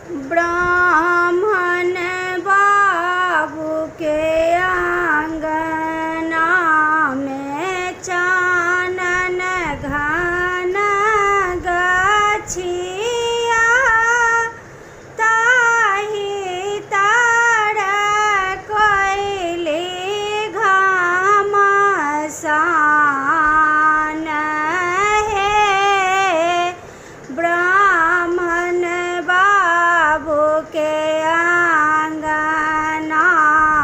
ब्राह्मण बाबू के आंगना में चानन घन गछिया ताही तार कोइली घमसान है। ब्राह्मण बाबू के आंगना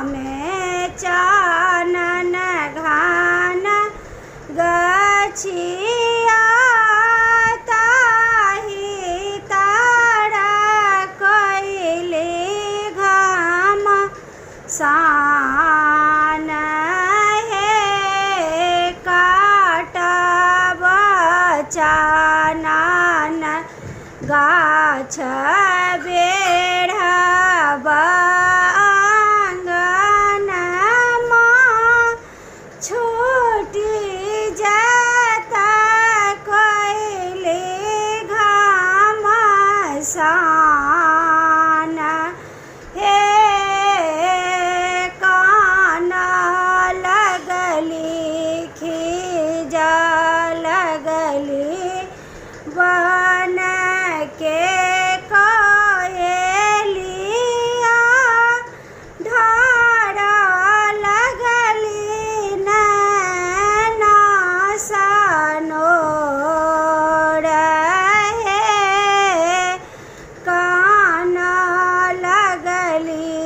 में चानन घन गछिया ताही तार कोइली घमसान है। काटब चानन गाछ बेढ़ब आंगनमा छूटी जाता कोइली घमसान हे। कान लगली खीज लगली बन के कोयलिया ढार लगली नैना सनोर है। कान लगली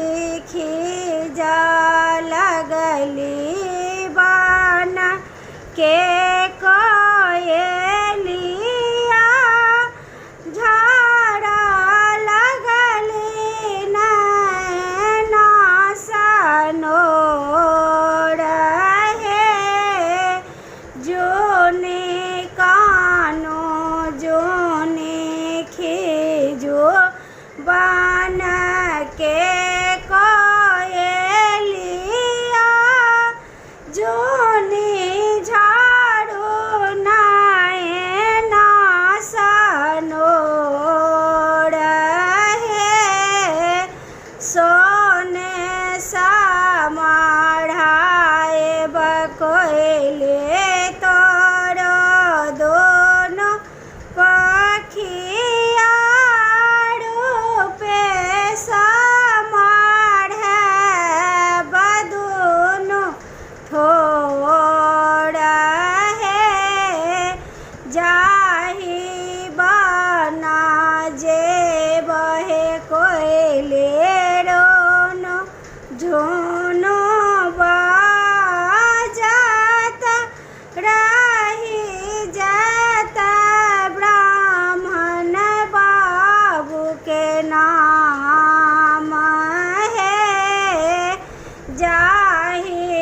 खीज लगली बन के कोयलिया झाड़ लगली नैना सनोर है। जोने कानो जोने खीजो बन के कोयलिया जोने झाड़ू नैना सनोर है। सोने समाढ़ाए बकोइले तोर दोनों पखिया रूपे समाढ़े बदोनों थोड़ है। जाही बना जे बहे कोइले रोनो झोनो बाजत रही जाता ब्राह्मण बाबू के नाम है। जाही